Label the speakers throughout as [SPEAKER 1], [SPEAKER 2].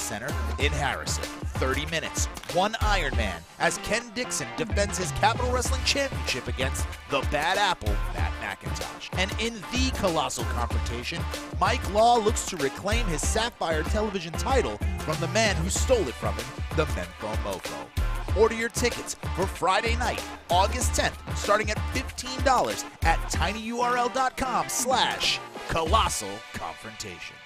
[SPEAKER 1] Center in Harrison. 30 minutes, one Iron Man, as Ken Dixon defends his Capital Wrestling Championship against the Bad Apple, Matt McIntosh. And in the colossal confrontation, Mike Law looks to reclaim his Sapphire television title from the man who stole it from him, the Menfo Mofo. Order your tickets for Friday night, August 10th, starting at $15 at tinyurl.com/colossal confrontation.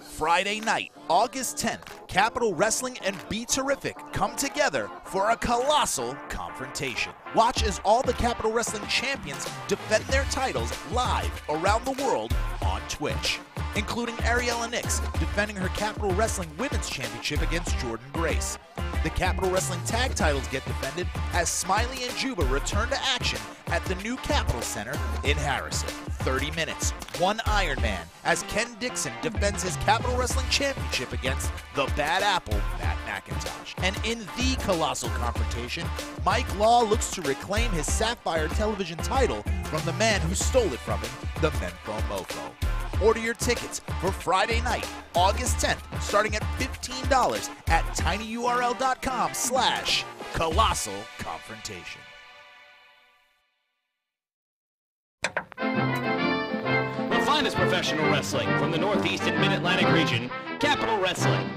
[SPEAKER 1] Friday night, August 10th, Capital Wrestling and Be Terrific come together for a colossal confrontation. Watch as all the Capital Wrestling champions defend their titles live around the world on Twitch, including Ariella Nix defending her Capital Wrestling Women's Championship against Jordan Grace. The Capital Wrestling Tag titles get defended as Smiley and Juba return to action at the new Capital Center in Harrison. 30 minutes, one Iron Man, as Ken Dixon defends his Capital Wrestling Championship against the Bad Apple, Matt McIntosh. And in the colossal confrontation, Mike Law looks to reclaim his Sapphire television title from the man who stole it from him, the Menfo Mofo. Order your tickets for Friday night, August 10th, starting at $15 at tinyurl.com/colossal confrontation.
[SPEAKER 2] The finest professional wrestling from the Northeast and Mid-Atlantic region, Capital Wrestling.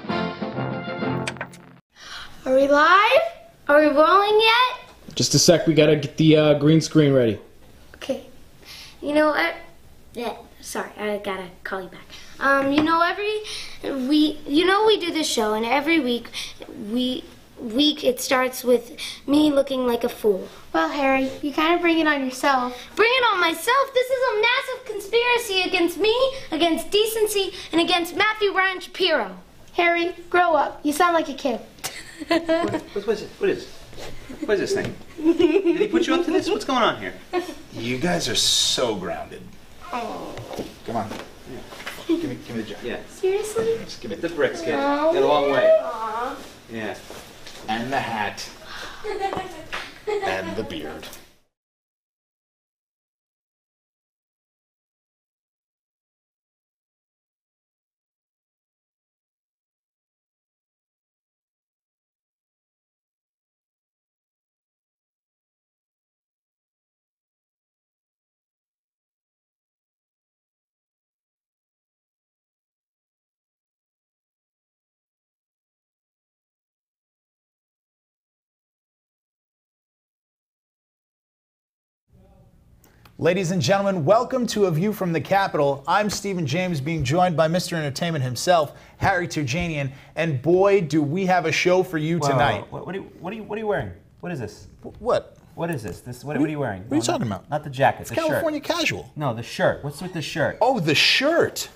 [SPEAKER 3] Are we live? Are we rolling yet?
[SPEAKER 4] Just a sec, we gotta get the green screen ready.
[SPEAKER 3] Okay. You know what? Yeah, sorry, I gotta call you back. We do this show, and every week it starts with me looking like a fool.
[SPEAKER 5] Well, Harry, you kind of bring it on yourself.
[SPEAKER 3] Bring it on myself? This is a massive conspiracy against me, against decency, and against Matthew Ryan Shapiro.
[SPEAKER 5] Harry, grow up. You sound like a kid.
[SPEAKER 6] What is this thing? Did he put you up to this? What's going on here?
[SPEAKER 7] You guys are so grounded.
[SPEAKER 3] Oh.
[SPEAKER 7] Come on. Yeah. Give me the jacket.
[SPEAKER 6] Yeah.
[SPEAKER 3] Seriously?
[SPEAKER 6] Just give it the bricks, kid.
[SPEAKER 3] Oh,
[SPEAKER 6] Get a long way.
[SPEAKER 3] Aw.
[SPEAKER 6] Yeah.
[SPEAKER 7] And the hat. And the beard. Ladies and gentlemen, welcome to A View from the Capitol. I'm Stephen James, being joined by Mr. Entertainment himself, Harry Turjanian, and boy, do we have a show for you tonight.
[SPEAKER 6] What are you wearing? What is this?
[SPEAKER 7] What?
[SPEAKER 6] What is this? What are you wearing?
[SPEAKER 7] What are you talking about?
[SPEAKER 6] Not the jacket,
[SPEAKER 7] It's
[SPEAKER 6] the
[SPEAKER 7] California
[SPEAKER 6] shirt.
[SPEAKER 7] casual.
[SPEAKER 6] No, the shirt. What's with the shirt?
[SPEAKER 7] Oh, the shirt.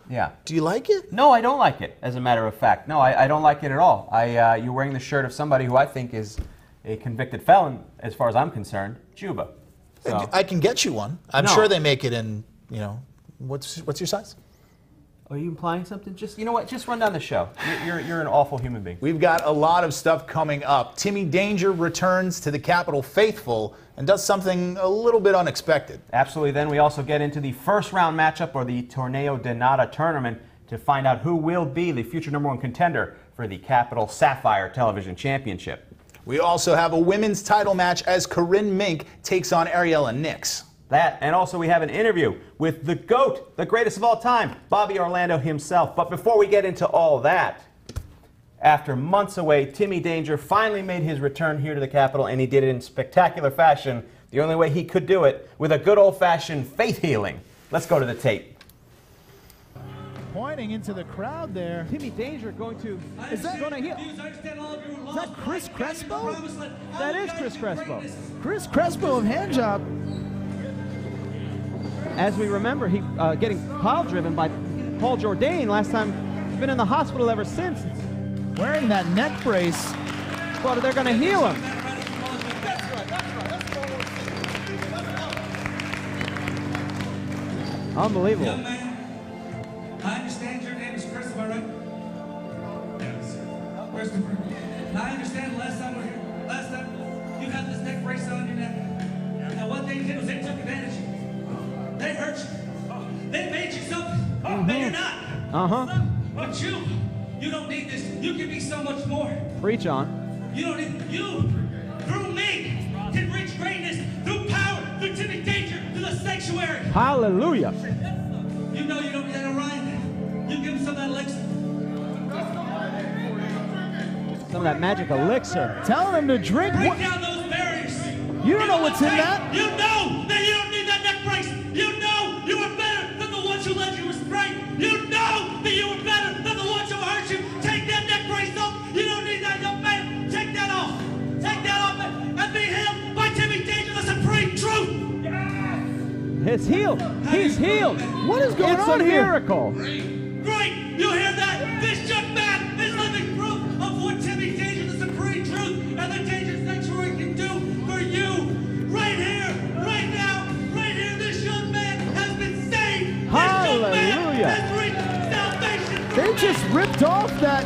[SPEAKER 6] Yeah.
[SPEAKER 7] Do you like it?
[SPEAKER 6] No, I don't like it, as a matter of fact. No, I don't like it at all. You're wearing the shirt of somebody who I think is a convicted felon, as far as I'm concerned, Juba. So.
[SPEAKER 7] I can get you one. I'm sure they make it in, what's your size?
[SPEAKER 6] Are you implying something? Just, you know what? Just run down the show. You're an awful human being.
[SPEAKER 7] We've got a lot of stuff coming up. Timmy Danger returns to the Capitol Faithful and does something a little bit unexpected.
[SPEAKER 6] Absolutely. Then we also get into the first round matchup, or the Torneo de Nada tournament, to find out who will be the future #1 contender for the Capital Sapphire Television Championship.
[SPEAKER 7] We also have a women's title match as Corinne Mink takes on Ariella Nix.
[SPEAKER 6] That, and also we have an interview with the GOAT, the greatest of all time, Bobby Orlando himself. But before we get into all that, after months away, Timmy Danger finally made his return here to the Capitol, and he did it in spectacular fashion, the only way he could do it, with a good old-fashioned faith healing. Let's go to the tape.
[SPEAKER 8] Pointing into the crowd there. Timmy Danger going to... Is that going to heal? Is that Chris Crespo? That is Chris Crespo. Chris Crespo of Handjob. As we remember, he getting pile-driven by Paul Jourdain last time. He's been in the hospital ever since. Wearing that neck brace. But they're going to heal him. Unbelievable.
[SPEAKER 9] I understand your name is Christopher, right? Yes. Christopher. I understand last time you had this neck brace on your neck. And what they did was they took advantage of you. They hurt you. They made you something that you're not. But you don't need this. You can be so much more.
[SPEAKER 8] Preach on.
[SPEAKER 9] You don't need, you, through me, can reach greatness, through power, through Timmy Danger, through the sanctuary.
[SPEAKER 8] Hallelujah.
[SPEAKER 9] You know you don't need that, Orion. You give him some of that elixir.
[SPEAKER 8] Some of that magic elixir.
[SPEAKER 7] Telling him to drink.
[SPEAKER 9] Break down those barriers.
[SPEAKER 7] You don't know what's in that.
[SPEAKER 9] You know that you don't need that neck brace. You know you are better than the ones who let you restrain. You know that you are better than the ones who hurt you. Take that neck brace off. You don't need that, young man. Take that off. Take that off and be healed by Timmy Danger, the supreme truth.
[SPEAKER 8] It's healed. He's healed.
[SPEAKER 7] What is going on here?
[SPEAKER 8] It's a miracle.
[SPEAKER 9] Great. You hear that? This young man is living proof of what Timmy Danger, the supreme truth, and the Danger Sanctuary can do for you. Right here, right now, right here, this young man has been saved.
[SPEAKER 8] Hallelujah.
[SPEAKER 9] This young man has reached salvation.
[SPEAKER 7] They just ripped off that.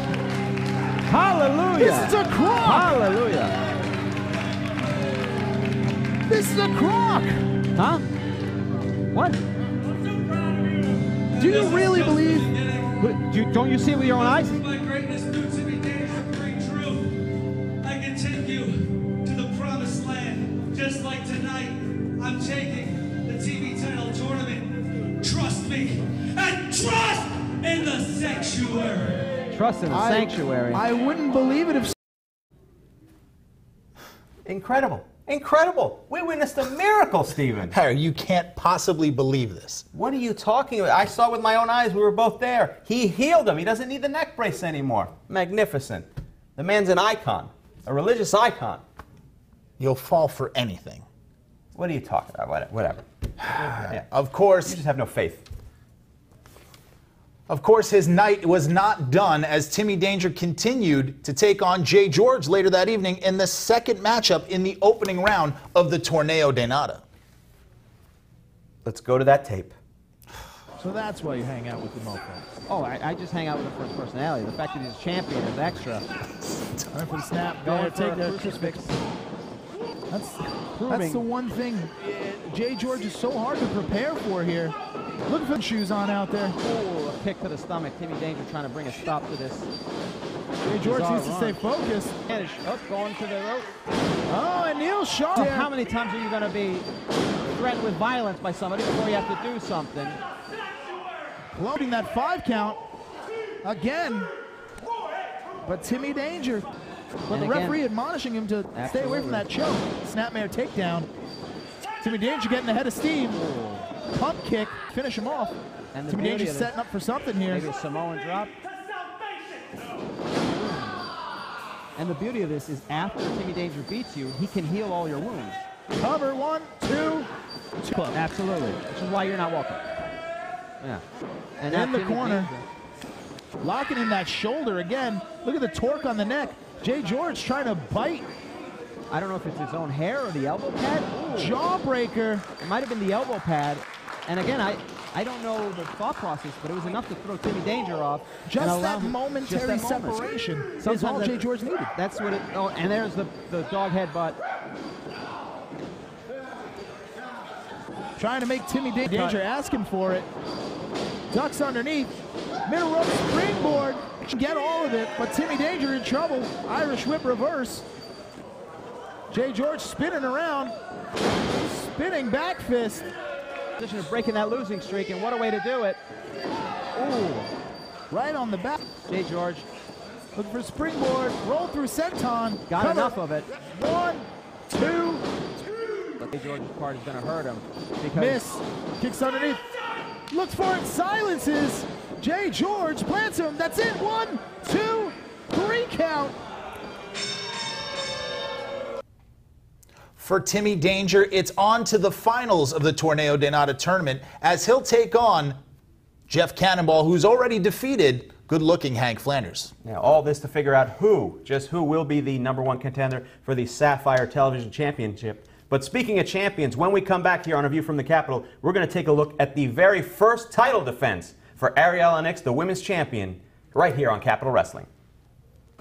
[SPEAKER 8] Hallelujah.
[SPEAKER 7] This is a crock.
[SPEAKER 8] Hallelujah.
[SPEAKER 7] This is a crock.
[SPEAKER 8] Huh? What?
[SPEAKER 7] Do you really believe?
[SPEAKER 8] Don't you see it with your own eyes?
[SPEAKER 9] My greatness through Timmy Danger, supreme truth. I can take you to the promised land. Just like tonight, I'm taking the TV title tournament. Trust me, and trust in the sanctuary.
[SPEAKER 8] Trust in the sanctuary.
[SPEAKER 7] I wouldn't believe it if.
[SPEAKER 6] Incredible. Incredible. We witnessed a miracle, Stephen.
[SPEAKER 7] Harry, you can't possibly believe this.
[SPEAKER 6] What are you talking about? I saw with my own eyes. We were both there. He healed him. He doesn't need the neck brace anymore. Magnificent. The man's an icon, a religious icon.
[SPEAKER 7] You'll fall for anything.
[SPEAKER 6] What are you talking about? Whatever. Yeah.
[SPEAKER 7] Of course.
[SPEAKER 6] You just have no faith.
[SPEAKER 7] Of course, his night was not done as Timmy Danger continued to take on Jay George later that evening in the second matchup in the opening round of the Torneo de Nada.
[SPEAKER 6] Let's go to that tape.
[SPEAKER 10] So that's why you hang out with the mofo.
[SPEAKER 8] Oh, I just hang out with the first personality. The fact that he's a champion is extra.
[SPEAKER 10] Time for the snap.
[SPEAKER 8] Going
[SPEAKER 10] There,
[SPEAKER 8] for
[SPEAKER 10] take
[SPEAKER 8] a
[SPEAKER 10] that
[SPEAKER 8] crucifix.
[SPEAKER 10] That's the one thing Jay George is so hard to prepare for here. Look for the shoes on out there.
[SPEAKER 8] Oh, a kick to the stomach. Timmy Danger trying to bring a stop to this.
[SPEAKER 10] Jay George needs to stay focused.
[SPEAKER 8] Up, going to the rope.
[SPEAKER 10] Oh, and Neil Shaw.
[SPEAKER 8] So how many times are you going to be threatened with violence by somebody before you have to do something?
[SPEAKER 10] Loading that 5 count again. But Timmy Danger. But
[SPEAKER 8] And
[SPEAKER 10] the
[SPEAKER 8] again,
[SPEAKER 10] referee admonishing him to stay away from that choke. Snapmare takedown. Timmy Danger getting ahead of steam. Pump kick, finish him off.
[SPEAKER 8] And the
[SPEAKER 10] Timmy
[SPEAKER 8] beauty
[SPEAKER 10] Danger
[SPEAKER 8] of
[SPEAKER 10] setting up for something here.
[SPEAKER 8] Maybe a Samoan drop. And the beauty of this is after Timmy Danger beats you, he can heal all your wounds.
[SPEAKER 10] Cover, 1, 2.
[SPEAKER 8] Absolutely. Which is why you're not welcome. Yeah. And
[SPEAKER 10] In
[SPEAKER 8] now
[SPEAKER 10] the
[SPEAKER 8] Timmy
[SPEAKER 10] corner.
[SPEAKER 8] Danger.
[SPEAKER 10] Locking in that shoulder again. Look at the torque on the neck. Jay George trying to bite.
[SPEAKER 8] I don't know if it's his own hair or the elbow pad. Ooh.
[SPEAKER 10] Jawbreaker.
[SPEAKER 8] It might have been the elbow pad. And again, I don't know the thought process, but it was enough to throw Timmy Danger off.
[SPEAKER 10] Just
[SPEAKER 8] and allow
[SPEAKER 10] that
[SPEAKER 8] him,
[SPEAKER 10] momentary
[SPEAKER 8] just that moment.
[SPEAKER 10] separation is
[SPEAKER 8] Sometimes
[SPEAKER 10] all Jay George needed.
[SPEAKER 8] That's what it. Oh, and there's the dog headbutt.
[SPEAKER 10] Trying to make Timmy Danger asking for it. Ducks underneath. Middle rope springboard. Get all of it, but Timmy Danger in trouble. Irish whip reverse. Jay George spinning around. Spinning back fist.
[SPEAKER 8] Position of breaking that losing streak, and what a way to do it.
[SPEAKER 10] Ooh. Right on the back.
[SPEAKER 8] Jay George.
[SPEAKER 10] Looking for springboard. Roll through senton.
[SPEAKER 8] Got
[SPEAKER 10] Cover.
[SPEAKER 8] enough of it.
[SPEAKER 10] 1, 2.
[SPEAKER 8] But Jay George's part is going to hurt him. Because
[SPEAKER 10] Miss. Kicks underneath. Looks for it. Silences. Jay George plants him. That's it. 1, 2, 3 count.
[SPEAKER 7] For Timmy Danger, it's on to the finals of the Torneo de Nada tournament as he'll take on Jeff Cannonball, who's already defeated good-looking Hank Flanders.
[SPEAKER 6] Now, all this to figure out just who will be the #1 contender for the Sapphire Television Championship. But speaking of champions, when we come back here on A View from the Capitol, we're going to take a look at the very first title defense for Ariella Nix, the women's champion, right here on Capitol Wrestling.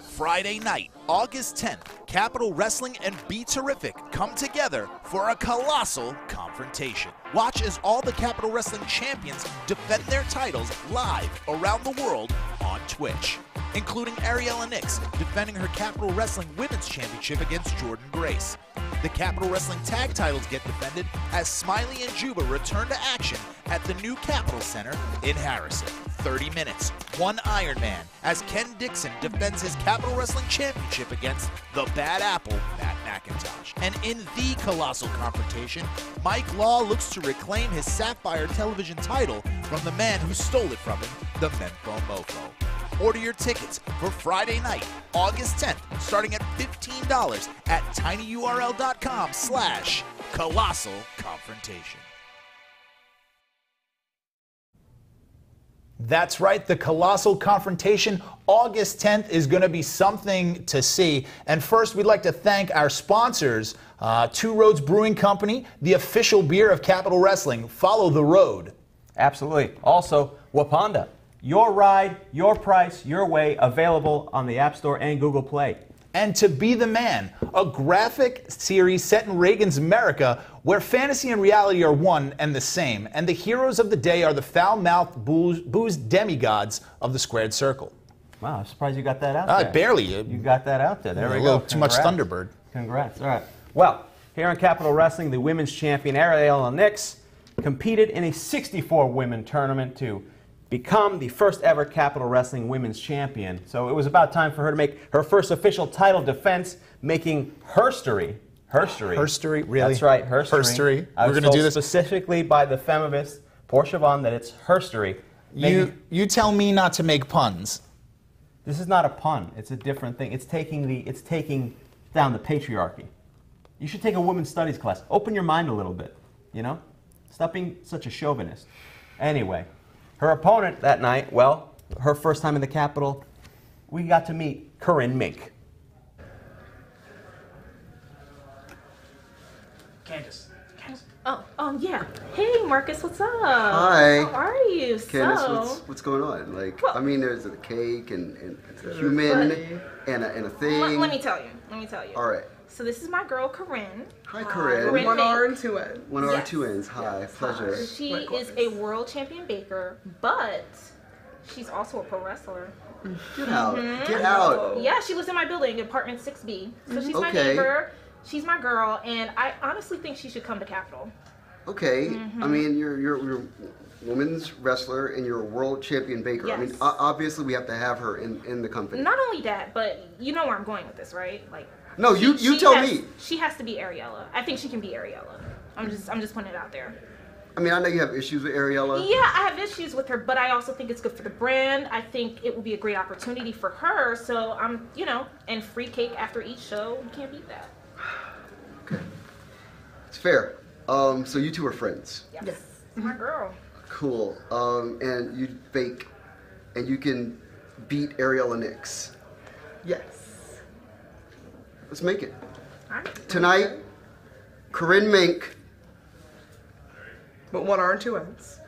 [SPEAKER 1] Friday night, August 10th, Capital Wrestling and Be Terrific come together for a colossal confrontation. Watch as all the Capital Wrestling champions defend their titles live around the world on Twitch, including Ariella Nix defending her Capital Wrestling Women's Championship against Jordan Grace. The Capital Wrestling tag titles get defended as Smiley and Juba return to action at the new Capitol Center in Harrison. 30 minutes, one Iron Man, as Ken Dixon defends his Capital Wrestling Championship against the Bad Apple, Matt McIntosh. And in the colossal confrontation, Mike Law looks to reclaim his Sapphire television title from the man who stole it from him, the Menfo Mofo. Order your tickets for Friday night, August 10th, starting at $15 at tinyurl.com/colossal confrontation.
[SPEAKER 7] That's right, the Colossal Confrontation, August 10th, is going to be something to see. And first, we'd like to thank our sponsors, Two Roads Brewing Company, the official beer of Capital Wrestling. Follow the road.
[SPEAKER 6] Absolutely. Also, Wapanda. Your ride, your price, your way, available on the App Store and Google Play.
[SPEAKER 7] And To Be the Man, a graphic series set in Reagan's America where fantasy and reality are one and the same, and the heroes of the day are the foul-mouthed booze demigods of the squared circle.
[SPEAKER 6] Wow, I'm surprised you got that out there.
[SPEAKER 7] Barely.
[SPEAKER 6] You got that out there. There we go.
[SPEAKER 7] A little too much Thunderbird.
[SPEAKER 6] Congrats. All right. Well, here on Capital Wrestling, the women's champion Ariella Nix competed in a 64-women tournament to become the first ever Capital Wrestling Women's Champion. So it was about time for her to make her first official title defense, making herstory.
[SPEAKER 7] Herstory? Really?
[SPEAKER 6] That's right, herstory.
[SPEAKER 7] We're going to do this
[SPEAKER 6] specifically by the feminist Portia Vaughn that it's herstory.
[SPEAKER 7] You tell me not to make puns.
[SPEAKER 6] This is not a pun. It's a different thing. It's taking down the patriarchy. You should take a women's studies class. Open your mind a little bit, you know? Stop being such a chauvinist. Anyway, her opponent that night, well, her first time in the Capitol, we got to meet Corinne Mink.
[SPEAKER 11] Candace.
[SPEAKER 12] Oh, yeah. Hey, Marcus, what's up?
[SPEAKER 11] Hi.
[SPEAKER 12] How are you?
[SPEAKER 11] Candace, what's going on? Like, well, I mean, there's a cake and a human and a thing.
[SPEAKER 12] Let me tell you.
[SPEAKER 11] All right.
[SPEAKER 12] So this is my girl, Corinne.
[SPEAKER 11] Hi, Corinne.
[SPEAKER 12] Corinne
[SPEAKER 13] One R and two N's.
[SPEAKER 11] One R, two N's. Hi, pleasure.
[SPEAKER 12] She is a world champion baker, but she's also a pro wrestler.
[SPEAKER 11] Get out. Get out.
[SPEAKER 12] Yeah, she lives in my building, apartment 6B. So she's my neighbor. She's my girl, and I honestly think she should come to Capitol.
[SPEAKER 11] Okay. I mean, you're a women's wrestler and you're a world champion baker.
[SPEAKER 12] Yes.
[SPEAKER 11] I mean, obviously we have to have her in the company.
[SPEAKER 12] Not only that, but you know where I'm going with this, right? Like.
[SPEAKER 11] No, you tell me.
[SPEAKER 12] She has to be Ariella. I think she can be Ariella. I'm just putting it out there.
[SPEAKER 11] I mean, I know you have issues with Ariella.
[SPEAKER 12] Yeah, I have issues with her, but I also think it's good for the brand. I think it will be a great opportunity for her. So I'm, and free cake after each show. You can't beat that.
[SPEAKER 11] Okay. It's fair. So you two are friends.
[SPEAKER 12] Yes. My girl.
[SPEAKER 11] Cool. And you bake, and you can beat Ariella Nix.
[SPEAKER 13] Yes.
[SPEAKER 11] Let's make it. Tonight, Corinne Mink.
[SPEAKER 13] But one R and two N's.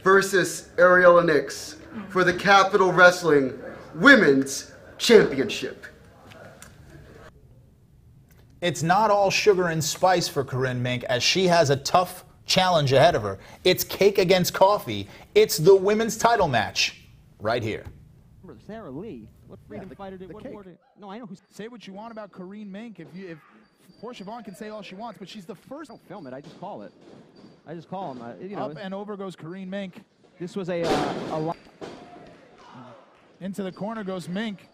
[SPEAKER 11] Versus Ariella Nix for the Capital Wrestling Women's Championship.
[SPEAKER 7] It's not all sugar and spice for Corinne Mink, as she has a tough challenge ahead of her. It's cake against coffee. It's the women's title match right here.
[SPEAKER 8] Sarah Lee. What freedom fighter did what more? No, I know who's.
[SPEAKER 10] Say what you want about Corinne Mink. If Portia Vaughn can say all she wants, but she's the first.
[SPEAKER 8] Don't film it. I just call it. I just call him.
[SPEAKER 10] Up and over goes Corinne Mink.
[SPEAKER 8] This was a
[SPEAKER 10] Into the corner goes Mink.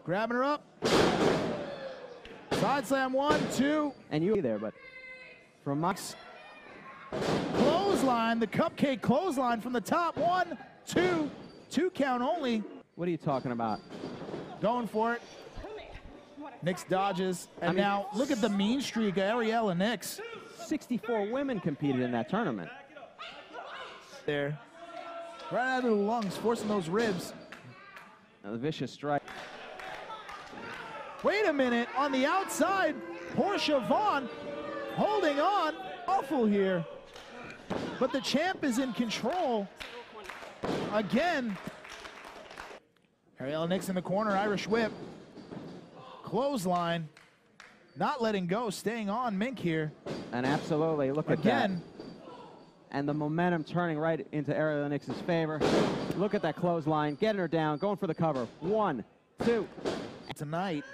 [SPEAKER 10] Grabbing her up. Side slam 1, 2.
[SPEAKER 8] And you there, but from Max.
[SPEAKER 10] Clothesline, the cupcake clothesline from the top. 1, 2. 2 count only.
[SPEAKER 8] What are you talking about?
[SPEAKER 10] Going for it. Nix dodges. And now look at the mean streak of Ariella Nix.
[SPEAKER 8] 64 women competed in that tournament.
[SPEAKER 10] There. Right out of the lungs, forcing those ribs.
[SPEAKER 8] Now the vicious strike.
[SPEAKER 10] Wait a minute. On the outside, Portia Vaughn holding on. Awful here. But the champ is in control. Again. Ariella Nix in the corner, Irish whip. Clothesline. Not letting go, staying on Mink here.
[SPEAKER 8] And absolutely, look at that. And the momentum turning right into Ariella Nix's favor. Look at that clothesline, getting her down, going for the cover. 1, 2.
[SPEAKER 10] Tonight,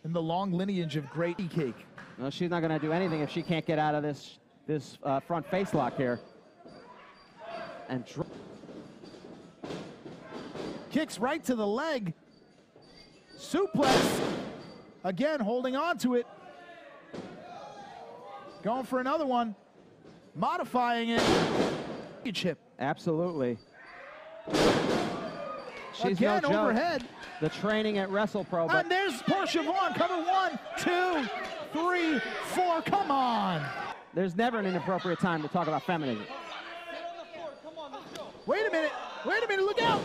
[SPEAKER 10] in the long lineage of great cake.
[SPEAKER 8] Well, she's not going to do anything if she can't get out of this front face lock here. And
[SPEAKER 10] kicks right to the leg. Suplex. Again, holding on to it. Going for another one. Modifying it. Chip.
[SPEAKER 8] Absolutely. She's
[SPEAKER 10] Again,
[SPEAKER 8] no joke.
[SPEAKER 10] overhead.
[SPEAKER 8] The training at WrestlePro.
[SPEAKER 10] And there's Portia Vaughn. Cover 1, 2, 3, 4. Come on.
[SPEAKER 8] There's never an inappropriate time to talk about feminism.
[SPEAKER 10] Wait a minute. Wait a minute. Look out.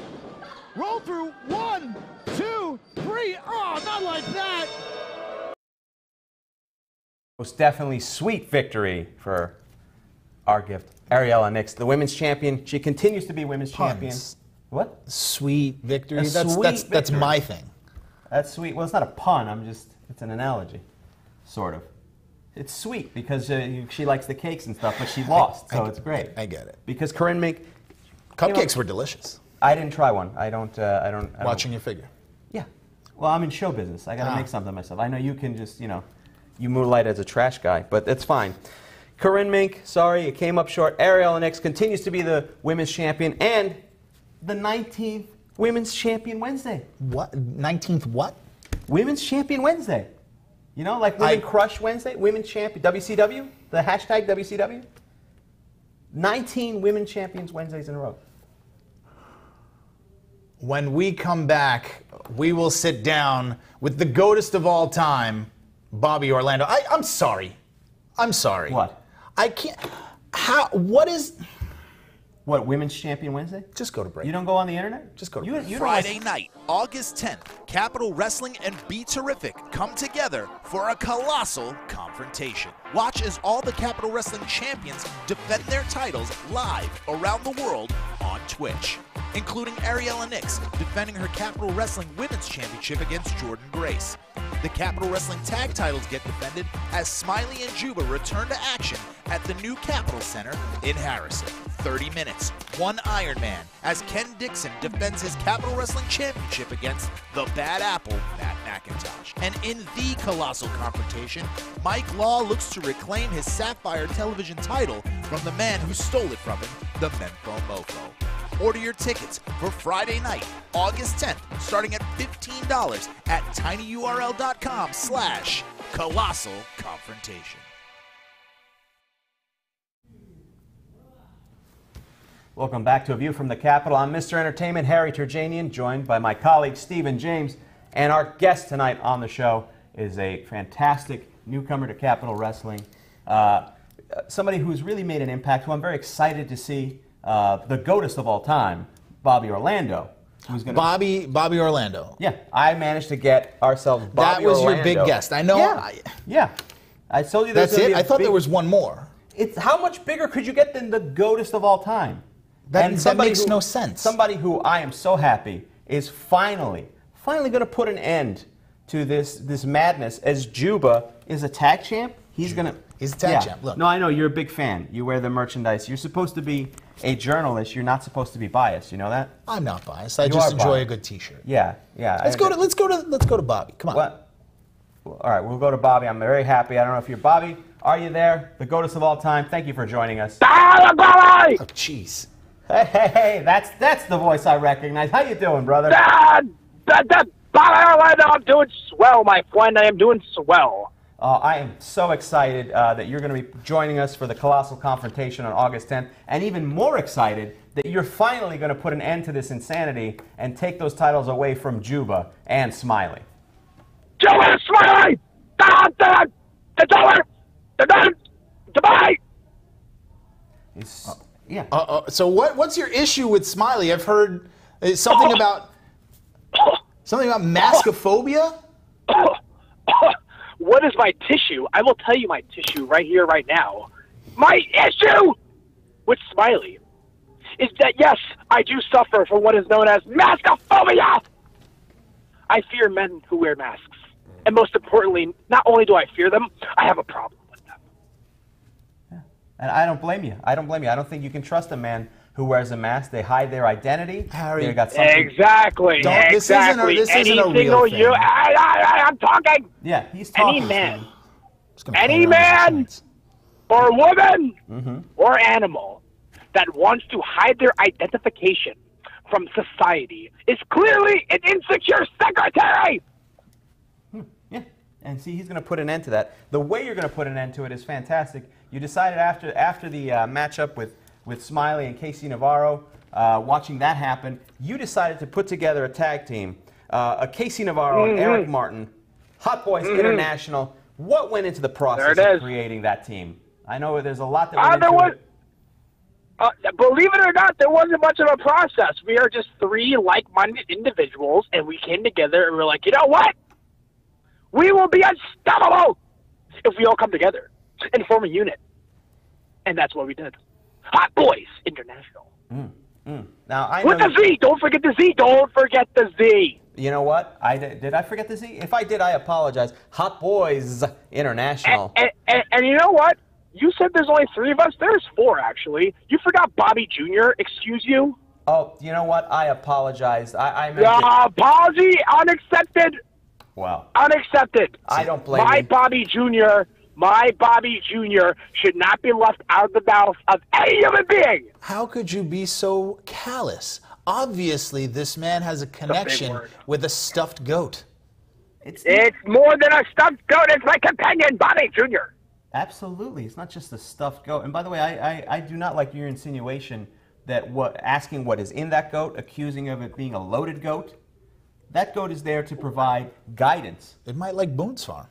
[SPEAKER 10] Roll through. 1, 2, 3. Oh, not like that.
[SPEAKER 6] Most definitely sweet victory for our gift, Ariella Nix, the women's champion. She continues to be women's champion. What?
[SPEAKER 7] Sweet victory.
[SPEAKER 6] That's
[SPEAKER 7] That's my thing.
[SPEAKER 6] That's sweet. Well, it's not a pun. It's an analogy, sort of. It's sweet because she likes the cakes and stuff, but she lost, so it's great.
[SPEAKER 7] I get it.
[SPEAKER 6] Because Corinne Mink,
[SPEAKER 7] cupcakes were delicious.
[SPEAKER 6] I didn't try one. I don't.
[SPEAKER 7] Watching your figure.
[SPEAKER 6] Yeah. Well, I'm in show business. I got to make something myself. I know you can just, you moonlight as a trash guy, but that's fine. Corinne Mink, sorry, you came up short. Ariella Nix continues to be the women's champion and the 19th Women's Champion Wednesday.
[SPEAKER 7] What? 19th what?
[SPEAKER 6] Women's Champion Wednesday. You know, like Women Crush Wednesday, Women's Champion, WCW, the hashtag WCW. 19 Women Champions Wednesdays in a row.
[SPEAKER 7] When we come back, we will sit down with the GOATest of all time, Bobby Orlando. I'm sorry. I'm sorry.
[SPEAKER 6] What?
[SPEAKER 7] I can't. What is.
[SPEAKER 6] What, Women's Champion Wednesday?
[SPEAKER 7] Just go to break.
[SPEAKER 6] You don't go on the internet?
[SPEAKER 7] Just go to break.
[SPEAKER 1] Friday night, August 10th, Capitol Wrestling and Be Terrific come together for a colossal confrontation. Watch as all the Capitol Wrestling champions defend their titles live around the world on Twitch, including Ariella Nix defending her Capitol Wrestling Women's Championship against Jordan Grace. The Capitol Wrestling tag titles get defended as Smiley and Juba return to action at the new Capitol Center in Harrison. 30 minutes, one Iron Man, as Ken Dixon defends his Capitol Wrestling Championship against the Bad Apple, Matt McIntosh. And in the colossal confrontation, Mike Law looks to reclaim his Sapphire television title from the man who stole it from him, the Menfo Mofo. Order your tickets for Friday night, August 10th, starting at $15 at tinyurl.com/colossal confrontation.
[SPEAKER 6] Welcome back to A View from the Capitol. I'm Mr. Entertainment, Harry Turjanian, joined by my colleague Stephen James. And our guest tonight on the show is a fantastic newcomer to Capitol Wrestling. Somebody who's really made an impact, who I'm very excited to see, the GOATest of all time, Bobby Orlando. Who's gonna...
[SPEAKER 7] Bobby Orlando.
[SPEAKER 6] Yeah, I managed to get ourselves Bobby Orlando.
[SPEAKER 7] That was your big guest. I know.
[SPEAKER 6] Yeah. I told you
[SPEAKER 7] that's it? I thought there was one more.
[SPEAKER 6] How much bigger could you get than the GOATest of all time?
[SPEAKER 7] That makes no sense.
[SPEAKER 6] Somebody who I am so happy is finally going to put an end to this madness, as Juba is a tag champ. He's a
[SPEAKER 7] tag champ. Look.
[SPEAKER 6] No, I know you're a big fan. You wear the merchandise. You're supposed to be a journalist. You're not supposed to be biased. You know that?
[SPEAKER 7] I'm not biased. I just enjoy a good T-shirt.
[SPEAKER 6] Yeah.
[SPEAKER 7] Let's go to Bobby. Come on.
[SPEAKER 6] What? All right, we'll go to Bobby. I'm very happy. I don't know if you're Bobby. Are you there? The GOATest of all time. Thank you for joining us.
[SPEAKER 7] Bobby! Oh, jeez.
[SPEAKER 6] Hey, that's the voice I recognize. How you doing, brother?
[SPEAKER 14] Bobby Orlando, I'm doing swell, my friend. I am doing swell.
[SPEAKER 6] I am so excited that you're going to be joining us for the Colossal Confrontation on August 10th, and even more excited that you're finally going to put an end to this insanity and take those titles away from Juba and Smiley.
[SPEAKER 14] Juba and Smiley!
[SPEAKER 6] Yeah.
[SPEAKER 7] So what's your issue with Smiley? I've heard something about maskophobia.
[SPEAKER 14] What is my tissue? I will tell you my tissue right here, right now. My issue with Smiley is that, yes, I do suffer from what is known as maskophobia. I fear men who wear masks. And most importantly, not only do I fear them, I have a problem with them.
[SPEAKER 6] Yeah. And I don't blame you. I don't blame you. I don't think you can trust a man who wears a mask. They hide their identity.
[SPEAKER 7] Harry,
[SPEAKER 6] they got something.
[SPEAKER 14] Exactly.
[SPEAKER 7] This isn't a real thing.
[SPEAKER 14] I'm talking.
[SPEAKER 6] Yeah, he's talking.
[SPEAKER 14] Any man or woman or animal that wants to hide their identification from society is clearly an insecure secretary.
[SPEAKER 6] Yeah, and see, he's going to put an end to that. The way you're going to put an end to it is fantastic. You decided after the matchup with Smiley and Casey Navarro, watching that happen, you decided to put together a tag team, a Casey Navarro and Eric Martin, Hot Boys International. What went into the process of creating that team? I know there's a lot that went into it.
[SPEAKER 14] Believe it or not, there wasn't much of a process. We are just three like-minded individuals, and we came together and we're like, you know what? We will be unstoppable if we all come together and form a unit. And that's what we did. Hot Boys International.
[SPEAKER 6] Now, I
[SPEAKER 14] with
[SPEAKER 6] know
[SPEAKER 14] the Z! Don't forget the Z! Don't forget the Z!
[SPEAKER 6] You know what? Did I forget the Z? If I did, I apologize. Hot Boys International.
[SPEAKER 14] And you know what? You said there's only 3 of us. There's 4, actually. You forgot Bobby Jr., excuse you?
[SPEAKER 6] Oh, you know what? I apologize. I meant
[SPEAKER 14] apology unaccepted.
[SPEAKER 6] Wow.
[SPEAKER 14] Unaccepted.
[SPEAKER 6] I don't blame
[SPEAKER 14] My
[SPEAKER 6] you.
[SPEAKER 14] Bobby Jr. should not be left out of the mouth of any human being.
[SPEAKER 7] How could you be so callous? Obviously, this man has a connection with a stuffed goat.
[SPEAKER 14] It's more than a stuffed goat. It's my companion, Bobby Jr.
[SPEAKER 6] Absolutely. It's not just a stuffed goat. And by the way, I do not like your insinuation that asking what is in that goat, accusing of it being a loaded goat. That goat is there to provide guidance.
[SPEAKER 7] It might like Boone's Farm.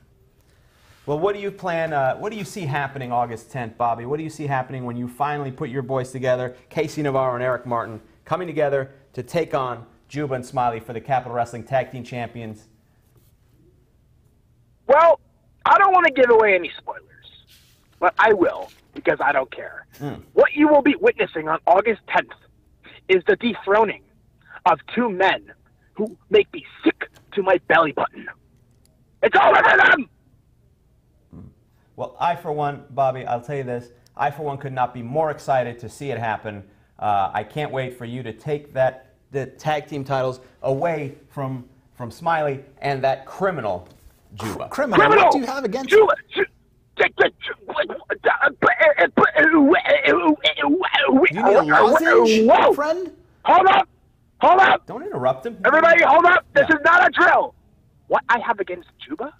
[SPEAKER 6] Well, what do you plan? What do you see happening August 10th, Bobby? What do you see happening when you finally put your boys together, Casey Navarro and Eric Martin, coming together to take on Juba and Smiley for the Capital Wrestling Tag Team Champions?
[SPEAKER 14] Well, I don't want to give away any spoilers, but I will because I don't care. What you will be witnessing on August 10th is the dethroning of 2 men who make me sick to my belly button. It's all over them!
[SPEAKER 6] Well, I, for one, Bobby, I'll tell you this. I, for one, could not be more excited to see it happen. I can't wait for you to take the tag team titles away from Smiley and that criminal Juba.
[SPEAKER 7] Criminal? What do you have against
[SPEAKER 14] Juba?
[SPEAKER 7] You need a lozenge, friend?
[SPEAKER 14] Hold up! Hold up!
[SPEAKER 6] Don't interrupt him.
[SPEAKER 14] Everybody, hold up! This is not a drill! What I have against Juba?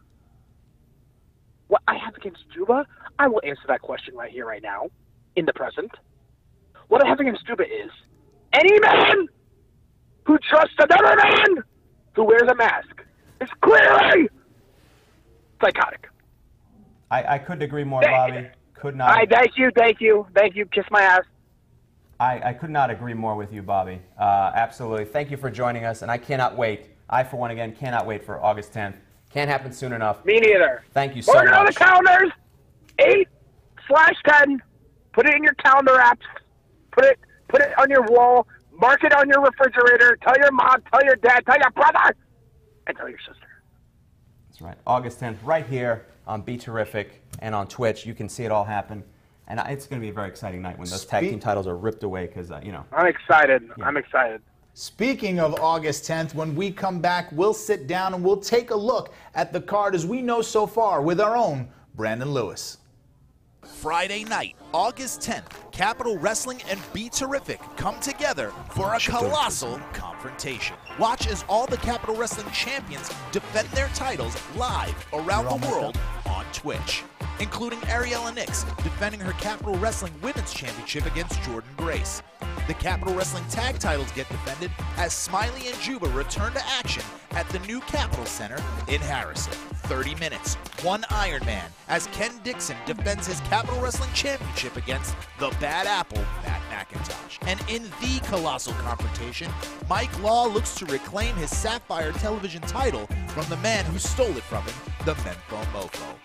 [SPEAKER 14] What I have against Juba? I will answer that question right here, right now, in the present. What I have against Juba is any man who trusts another man who wears a mask is clearly psychotic.
[SPEAKER 6] I couldn't agree more, Bobby. Could not.
[SPEAKER 14] Thank you. Kiss my ass.
[SPEAKER 6] I could not agree more with you, Bobby. Absolutely. Thank you for joining us, and I cannot wait. I, for one, again, cannot wait for August 10th. Can't happen soon enough.
[SPEAKER 14] Me neither.
[SPEAKER 6] Thank you so much.
[SPEAKER 14] Mark it on the calendars. 8/10. Put it in your calendar apps. Put it on your wall. Mark it on your refrigerator. Tell your mom. Tell your dad. Tell your brother. And tell your sister.
[SPEAKER 6] That's right. August 10th, right here on Be Terrific and on Twitch. You can see it all happen. And it's going to be a very exciting night when those tag team titles are ripped away because, you know.
[SPEAKER 14] I'm excited.
[SPEAKER 6] Yeah.
[SPEAKER 14] I'm excited.
[SPEAKER 7] Speaking of August 10th, when we come back, we'll sit down and we'll take a look at the card as we know so far with our own Brandon Lewis.
[SPEAKER 1] Friday night, August 10th, Capital Wrestling and Be Terrific come together for a colossal confrontation. Watch as all the Capital Wrestling champions defend their titles live around the world on Twitch, including Ariella Nix defending her Capital Wrestling Women's Championship against Jordan Grace. The Capital Wrestling tag titles get defended as Smiley and Juba return to action at the new Capitol Center in Harrison. 30 minutes, 1 Iron Man, as Ken Dixon defends his Capital Wrestling Championship against the Bad Apple, Matt McIntosh. And in the colossal confrontation, Mike Law looks to reclaim his Sapphire Television title from the man who stole it from him, the Menfo Mofo.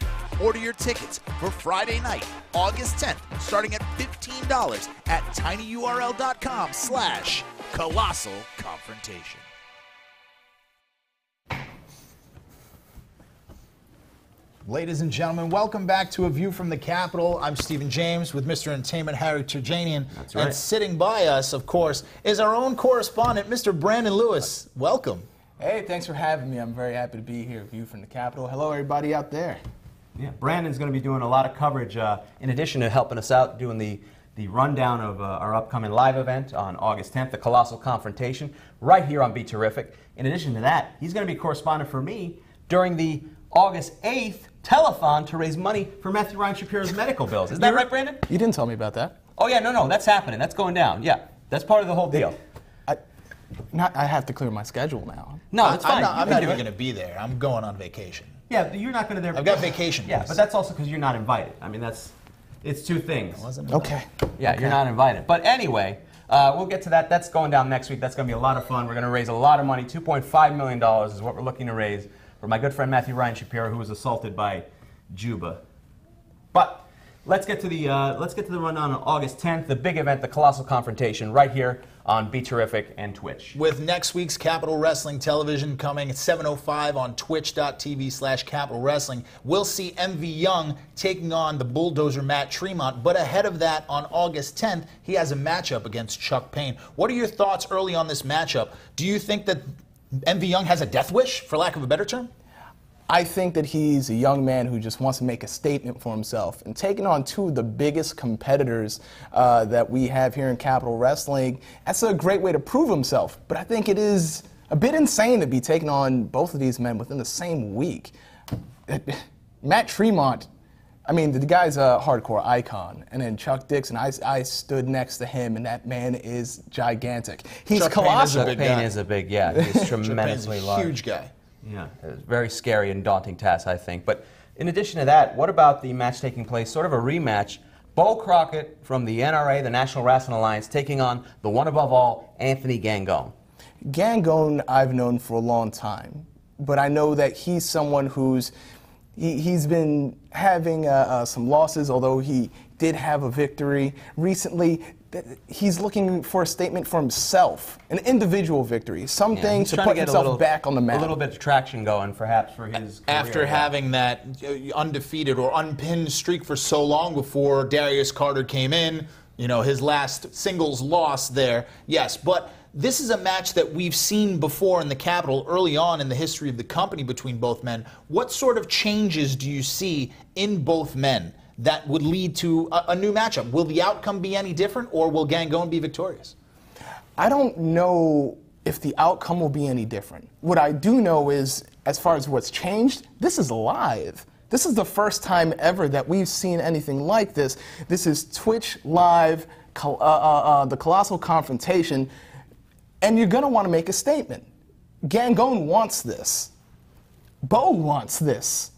[SPEAKER 1] Order your tickets for Friday night, August 10th, starting at $15 at tinyurl.com/colossal confrontation.
[SPEAKER 7] Ladies and gentlemen, welcome back to A View from the Capitol. I'm Stephen James with Mr. Entertainment Harry Turjanian.
[SPEAKER 6] That's right.
[SPEAKER 7] And sitting by us, of course, is our own correspondent, Mr. Brandon Lewis. Welcome.
[SPEAKER 15] Hey, thanks for having me. I'm very happy to be here. View from the Capitol. Hello, everybody out there.
[SPEAKER 6] Yeah, Brandon's going to be doing a lot of coverage in addition to helping us out doing the rundown of our upcoming live event on August 10th, the Colossal Confrontation, right here on Be Terrific. In addition to that, he's going to be correspondent for me during the August 8th telethon to raise money for Matthew Ryan Shapiro's medical bills. Is that right, Brandon?
[SPEAKER 15] You didn't tell me about that.
[SPEAKER 6] Oh, yeah, no, that's happening. That's going down. Yeah, that's part of the whole deal.
[SPEAKER 15] I have to clear my schedule now.
[SPEAKER 6] No, it's fine.
[SPEAKER 7] I'm not even going to be there. I'm going on vacation.
[SPEAKER 6] Yeah, you're not going to there.
[SPEAKER 7] I've got vacation.
[SPEAKER 6] Yeah, but that's also because you're not invited. I mean, it's two things.
[SPEAKER 15] Okay.
[SPEAKER 6] Yeah, okay. You're not invited. But anyway, we'll get to that. That's going down next week. That's going to be a lot of fun. We're going to raise a lot of money. $2.5 million is what we're looking to raise for my good friend Matthew Ryan Shapiro, who was assaulted by Juba. But let's get to the rundown on August 10th, the big event, the Colossal Confrontation, right here on Be Terrific and Twitch.
[SPEAKER 7] With next week's Capitol Wrestling Television coming at 7:05 on twitch.tv/Capitol Wrestling, we'll see MV Young taking on the bulldozer Matt Tremont. But ahead of that, on August 10th, he has a matchup against Chuck Payne. What are your thoughts early on this matchup? Do you think that MV Young has a death wish, for lack of a better term?
[SPEAKER 15] I think that he's a young man who just wants to make a statement for himself. And taking on two of the biggest competitors that we have here in Capitol Wrestling, that's a great way to prove himself. But I think it is a bit insane to be taking on both of these men within the same week. Matt Tremont, I mean, the guy's a hardcore icon. And then Chuck Dixon, I stood next to him, and that man is gigantic. He's
[SPEAKER 7] Chuck
[SPEAKER 15] colossal.
[SPEAKER 6] Payne is a big, yeah, he's tremendously large.
[SPEAKER 7] Huge guy.
[SPEAKER 6] Yeah, it's a very scary and daunting task, I think. But in addition to that, what about the match taking place, sort of a rematch? Bo Crockett from the NRA, the National Wrestling Alliance, taking on the one above all, Anthony Gangone.
[SPEAKER 15] Gangone I've known for a long time, but I know that he's someone who's he's been having some losses, although he did have a victory recently. He's looking for a statement for himself, an individual victory, something to put himself back on the map.
[SPEAKER 6] A little bit of traction going, perhaps, for his career.
[SPEAKER 7] After having that undefeated or unpinned streak for so long before Darius Carter came in, you know, his last singles loss there, yes, but this is a match that we've seen before in the Capitol early on in the history of the company between both men. What sort of changes do you see in both men that would lead to a new matchup? Will the outcome be any different, or will Gangone be victorious?
[SPEAKER 15] I don't know if the outcome will be any different. What I do know is, as far as what's changed, this is live. This is the first time ever that we've seen anything like this. This is Twitch Live, the Colossal Confrontation, and you're going to want to make a statement. Gangone wants this. Bo wants this.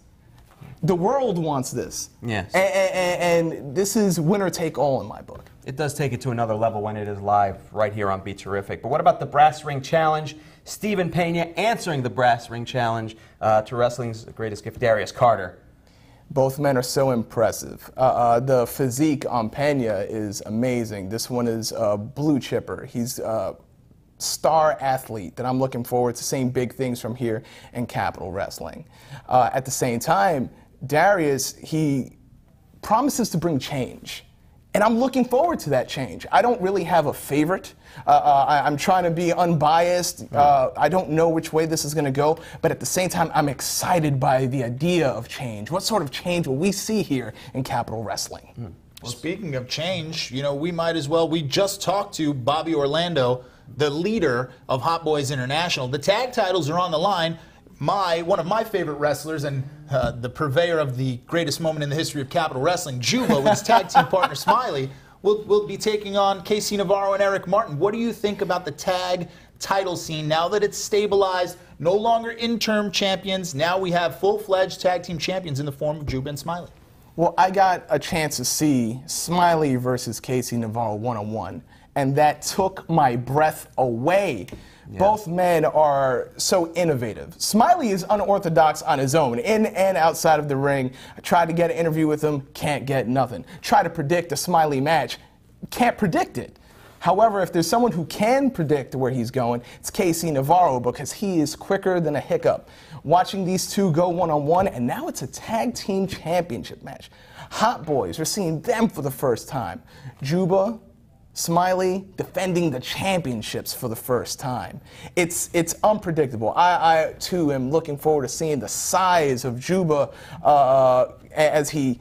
[SPEAKER 15] The world wants this.
[SPEAKER 6] Yes.
[SPEAKER 15] And this is winner take all in my book.
[SPEAKER 6] It does take it to another level when it is live right here on Be Terrific. But what about the Brass Ring Challenge? Stephen Pena answering the Brass Ring Challenge to wrestling's greatest gift, Darius Carter.
[SPEAKER 15] Both men are so impressive. The physique on Pena is amazing. This one is a blue chipper. He's a star athlete that I'm looking forward to seeing big things from here in Capitol Wrestling. At the same time, Darius, he promises to bring change. And I'm looking forward to that change. I don't really have a favorite. I'm trying to be unbiased. I don't know which way this is going to go. But at the same time, I'm excited by the idea of change. What sort of change will we see here in Capitol Wrestling?
[SPEAKER 7] Well, speaking of change, you know, we might as well. We just talked to Bobby Orlando, the leader of Hot Boys International. The tag titles are on the line. One of my favorite wrestlers and the purveyor of the greatest moment in the history of Capitol Wrestling, Juba, with his tag team partner Smiley, will be taking on Casey Navarro and Eric Martin. What do you think about the tag title scene now that it's stabilized? No longer interim champions. Now we have full-fledged tag team champions in the form of Juba and Smiley.
[SPEAKER 15] Well, I got a chance to see Smiley versus Casey Navarro one-on-one, and that took my breath away. Yeah. Both men are so innovative. Smiley is unorthodox on his own, in and outside of the ring. I tried to get an interview with him, can't get nothing. Try to predict a Smiley match, can't predict it. However, if there's someone who can predict where he's going, it's KC Navarro, because he is quicker than a hiccup. Watching these two go one-on-one, and now it's a tag team championship match. Hot Boys, we're seeing them for the first time. Juba, Smiley defending the championships for the first time. It's unpredictable. I too am looking forward to seeing the size of Juba as he,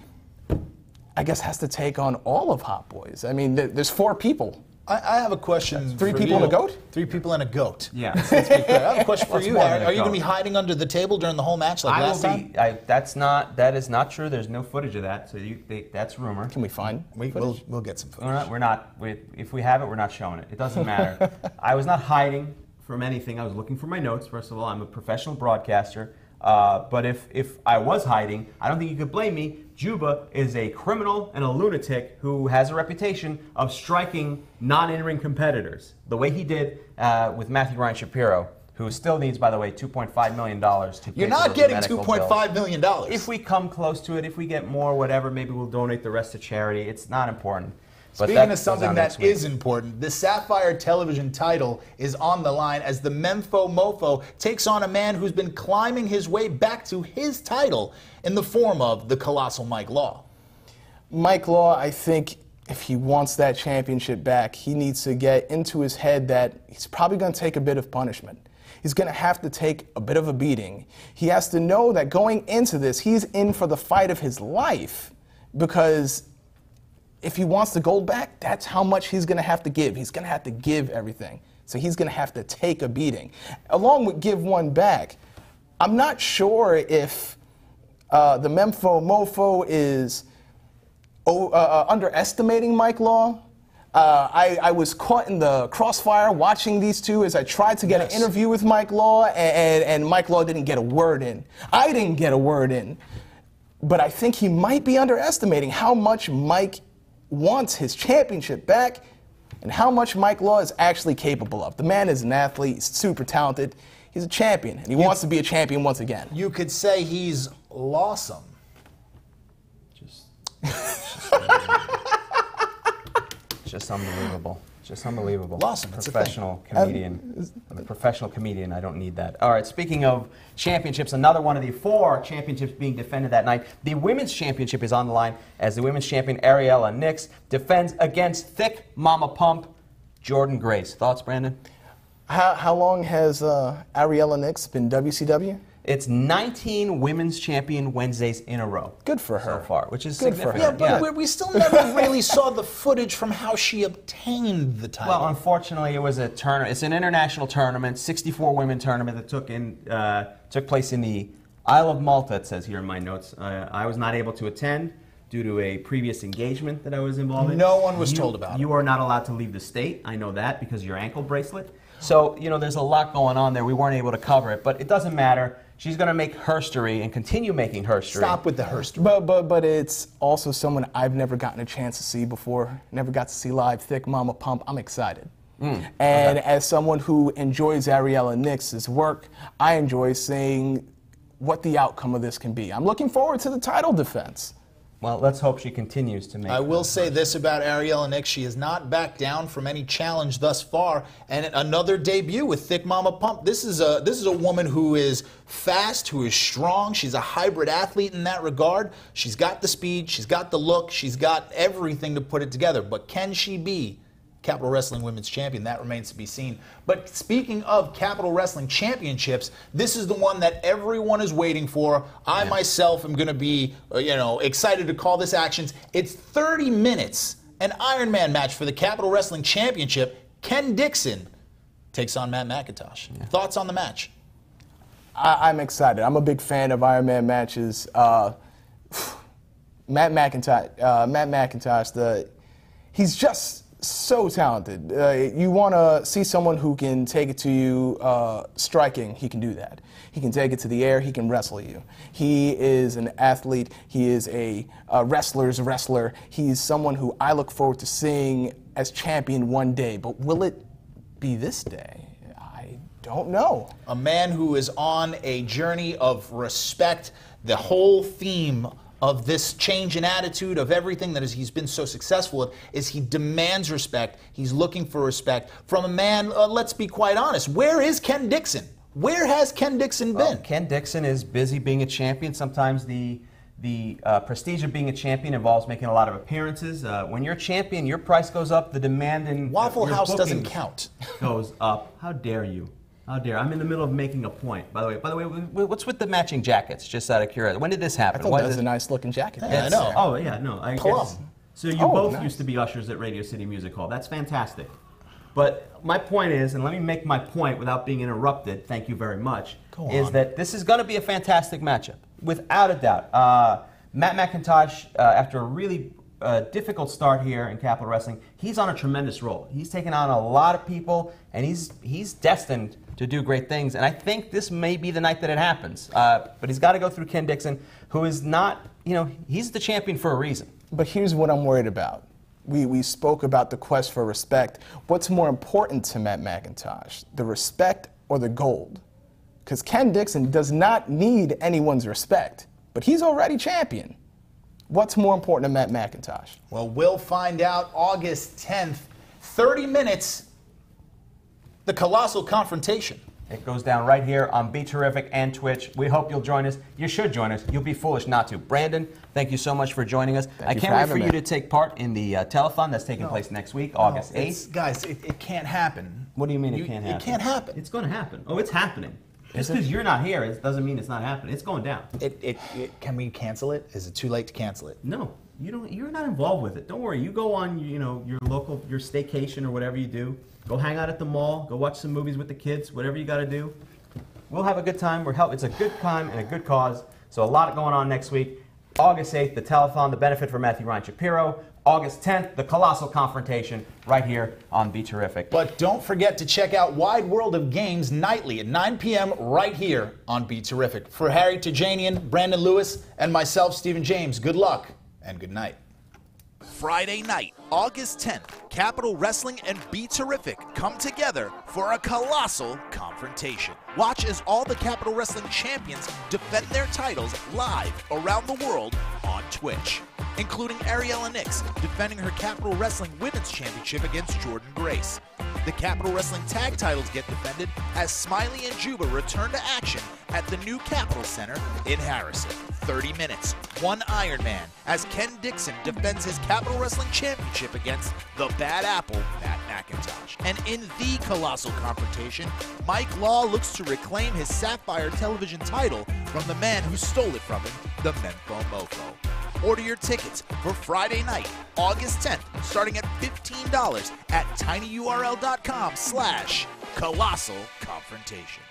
[SPEAKER 15] I guess, has to take on all of Hot Boys. I mean, there's 4 people.
[SPEAKER 7] I have a question.
[SPEAKER 15] Three people and a goat?
[SPEAKER 7] 3 people and a goat.
[SPEAKER 6] Yeah.
[SPEAKER 7] Let's be clear. I have a question for
[SPEAKER 6] What's
[SPEAKER 7] you.
[SPEAKER 6] more than a
[SPEAKER 7] Are you going to be
[SPEAKER 6] goat?
[SPEAKER 7] hiding under the table during the whole match like last time?
[SPEAKER 6] That is not true. There's no footage of that. So that's rumor.
[SPEAKER 15] Can we find
[SPEAKER 7] We'll get some footage.
[SPEAKER 6] If we have it, we're not showing it. It doesn't matter. I was not hiding from anything. I was looking for my notes. First of all, I'm a professional broadcaster. But if I was hiding, I don't think you could blame me. Juba is a criminal and a lunatic who has a reputation of striking non-in-ring competitors. The way he did with Matthew Ryan Shapiro, who still needs, by the way, $2.5 million to
[SPEAKER 7] You're not getting $2.5 million.
[SPEAKER 6] If we come close to it, if we get more, whatever, maybe we'll donate the rest to charity. It's not important. But
[SPEAKER 7] Speaking of something that is important, the Sapphire Television title is on the line as the Memfo Mofo takes on a man who's been climbing his way back to his title in the form of the Colossal Mike Law.
[SPEAKER 15] Mike Law, I think if he wants that championship back, he needs to get into his head that he's probably going to take a bit of punishment. He's going to have to take a bit of a beating. He has to know that going into this, he's in for the fight of his life, because if he wants the gold back, that's how much he's going to have to give. He's going to have to give everything. So he's going to have to take a beating. Along with give one back, I'm not sure if the Memfo Mofo is underestimating Mike Law. I was caught in the crossfire watching these two as I tried to get an interview with Mike Law, and Mike Law didn't get a word in. I didn't get a word in. But I think he might be underestimating how much Mike wants his championship back and how much Mike Law is actually capable of. The man is an athlete, he's super talented, he's a champion, and he wants to be a champion once again.
[SPEAKER 7] You could say he's lawsome.
[SPEAKER 6] Just unbelievable. Just unbelievable.
[SPEAKER 7] Awesome. It's
[SPEAKER 6] Professional comedian. I'm a professional comedian. I don't need that. All right, speaking of championships, another one of the 4 championships being defended that night. The women's championship is on the line as the women's champion Ariella Nix defends against Thick Mama Pump Jordynne Grace. Thoughts, Brandon?
[SPEAKER 15] How long has Ariella Nix been WCW?
[SPEAKER 6] It's 19 Women's Champion Wednesdays in a row.
[SPEAKER 15] Good for her.
[SPEAKER 6] So far, which is
[SPEAKER 15] Good for
[SPEAKER 6] significant.
[SPEAKER 15] her.
[SPEAKER 7] Yeah, but we still never really saw the footage from how she obtained the title.
[SPEAKER 6] Well, unfortunately, it was a tournament. It's an international tournament, 64 women tournament that took place in the Isle of Malta. It says here in my notes. I was not able to attend due to a previous engagement that I was involved in.
[SPEAKER 7] No one was told about it.
[SPEAKER 6] You are not allowed to leave the state. I know that because of your ankle bracelet. So there's a lot going on there. We weren't able to cover it, but it doesn't matter. She's going to make herstory and continue making herstory.
[SPEAKER 7] Stop with the herstory.
[SPEAKER 15] But it's also someone I've never gotten a chance to see before. Never got to see live. Thick Mama Pump. I'm excited. And as someone who enjoys Ariella Nix's work, I enjoy seeing what the outcome of this can be. I'm looking forward to the title defense.
[SPEAKER 6] Well, let's hope she continues to make.
[SPEAKER 7] I will say this about Ariella Nix. She has not backed down from any challenge thus far. And another debut with Thick Mama Pump. This is a woman who is fast, who is strong. She's a hybrid athlete in that regard. She's got the speed. She's got the look. She's got everything to put it together. But can she be Capital Wrestling Women's Champion? That remains to be seen. But speaking of Capital Wrestling Championships, this is the one that everyone is waiting for. I myself am going to be, excited to call this action. It's 30 minutes, an Iron Man match for the Capital Wrestling Championship. Ken Dixon takes on Matt McIntosh. Thoughts on the match?
[SPEAKER 15] I'm excited. I'm a big fan of Iron Man matches. Matt McIntosh, he's just so talented. You want to see someone who can take it to you striking, he can do that. He can take it to the air, he can wrestle you. He is an athlete, he is a wrestler's wrestler. He's someone who I look forward to seeing as champion one day, but will it be this day? I don't know.
[SPEAKER 7] A man who is on a journey of respect. The whole theme of this change in attitude, of everything that he's been so successful at, is he demands respect. He's looking for respect from a man, let's be quite honest, where is Ken Dixon? Where has Ken Dixon been?
[SPEAKER 6] Ken Dixon is busy being a champion. Sometimes the prestige of being a champion involves making a lot of appearances. When you're a champion, your price goes up, the demand in
[SPEAKER 7] Waffle
[SPEAKER 6] your
[SPEAKER 7] House doesn't
[SPEAKER 6] bookings
[SPEAKER 7] count.
[SPEAKER 6] goes up. How dare you? How dare! I'm in the middle of making a point. By the way, what's with the matching jackets? Just out of curiosity, when did this happen?
[SPEAKER 15] I thought that was a nice looking jacket.
[SPEAKER 6] Yeah, I know. Oh yeah, no. I guess. So you both
[SPEAKER 15] nice.
[SPEAKER 6] used to be ushers at Radio City Music Hall. That's fantastic. But my point is, and let me make my point without being interrupted. Thank you very much. Is that this is going to be a fantastic matchup, without a doubt. Matt McIntosh, after a really difficult start here in Capital Wrestling, he's on a tremendous roll. He's taken on a lot of people, and he's destined to do great things. And I think this may be the night that it happens. But he's got to go through Ken Dixon, who is not, he's the champion for a reason.
[SPEAKER 15] But here's what I'm worried about. We spoke about the quest for respect. What's more important to Matt McIntosh, the respect or the gold? Because Ken Dixon does not need anyone's respect, but he's already champion. What's more important to Matt McIntosh?
[SPEAKER 7] Well, we'll find out August 10th, 30 minutes, the Colossal Confrontation.
[SPEAKER 6] It goes down right here on Be Terrific and Twitch. We hope you'll join us. You should join us. You'll be foolish not to. Brandon, thank you so much for joining us. I can't wait for you to take part in the telethon that's taking place next week, August 8th.
[SPEAKER 7] Guys, it can't happen.
[SPEAKER 6] What do you mean it can't happen?
[SPEAKER 7] It can't happen.
[SPEAKER 6] It's going to happen. Oh, it's happening. Just because you're not here, it doesn't mean it's not happening. It's going down.
[SPEAKER 7] Can we cancel it? Is it too late to cancel it?
[SPEAKER 6] No, you don't. You're not involved with it. Don't worry. You go on, your local, your staycation or whatever you do. Go hang out at the mall. Go watch some movies with the kids. Whatever you got to do. We'll have a good time. It's a good time and a good cause. So a lot going on next week. August 8th, the telethon, the benefit for Matthew Ryan Shapiro. August 10th, the Colossal Confrontation, right here on Be Terrific.
[SPEAKER 7] But don't forget to check out Wide World of Games nightly at 9 p.m. right here on Be Terrific. For Harry Tajanian, Brandon Lewis, and myself, Stephen James, good luck and good night.
[SPEAKER 1] Friday night, August 10th, Capital Wrestling and Be Terrific come together for a colossal confrontation. Watch as all the Capital Wrestling champions defend their titles live around the world on Twitch, including Ariella Nix defending her Capital Wrestling Women's Championship against Jordan Grace. The Capital Wrestling Tag titles get defended as Smiley and Juba return to action at the new Capitol Center in Harrison. 30 minutes, one Iron Man, as Ken Dixon defends his Capital Wrestling Championship against the Bad Apple, Matt McIntosh. And in the Colossal Confrontation, Mike Law looks to reclaim his Sapphire Television title from the man who stole it from him, the Menfo Mofo. Order your tickets for Friday night, August 10th, starting at $15 at tinyurl.com/Colossal Confrontation.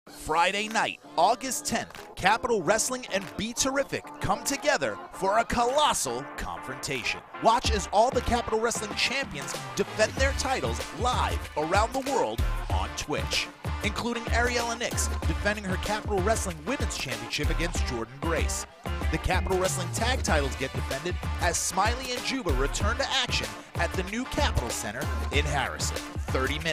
[SPEAKER 1] Friday night, August 10th, Capital Wrestling and Be Terrific come together for a colossal confrontation. Watch as all the Capital Wrestling champions defend their titles live around the world on Twitch, including Ariella Nix defending her Capital Wrestling Women's Championship against Jordan Grace. The Capital Wrestling Tag titles get defended as Smiley and Juba return to action at the new Capitol Center in Harrison. 30 minutes.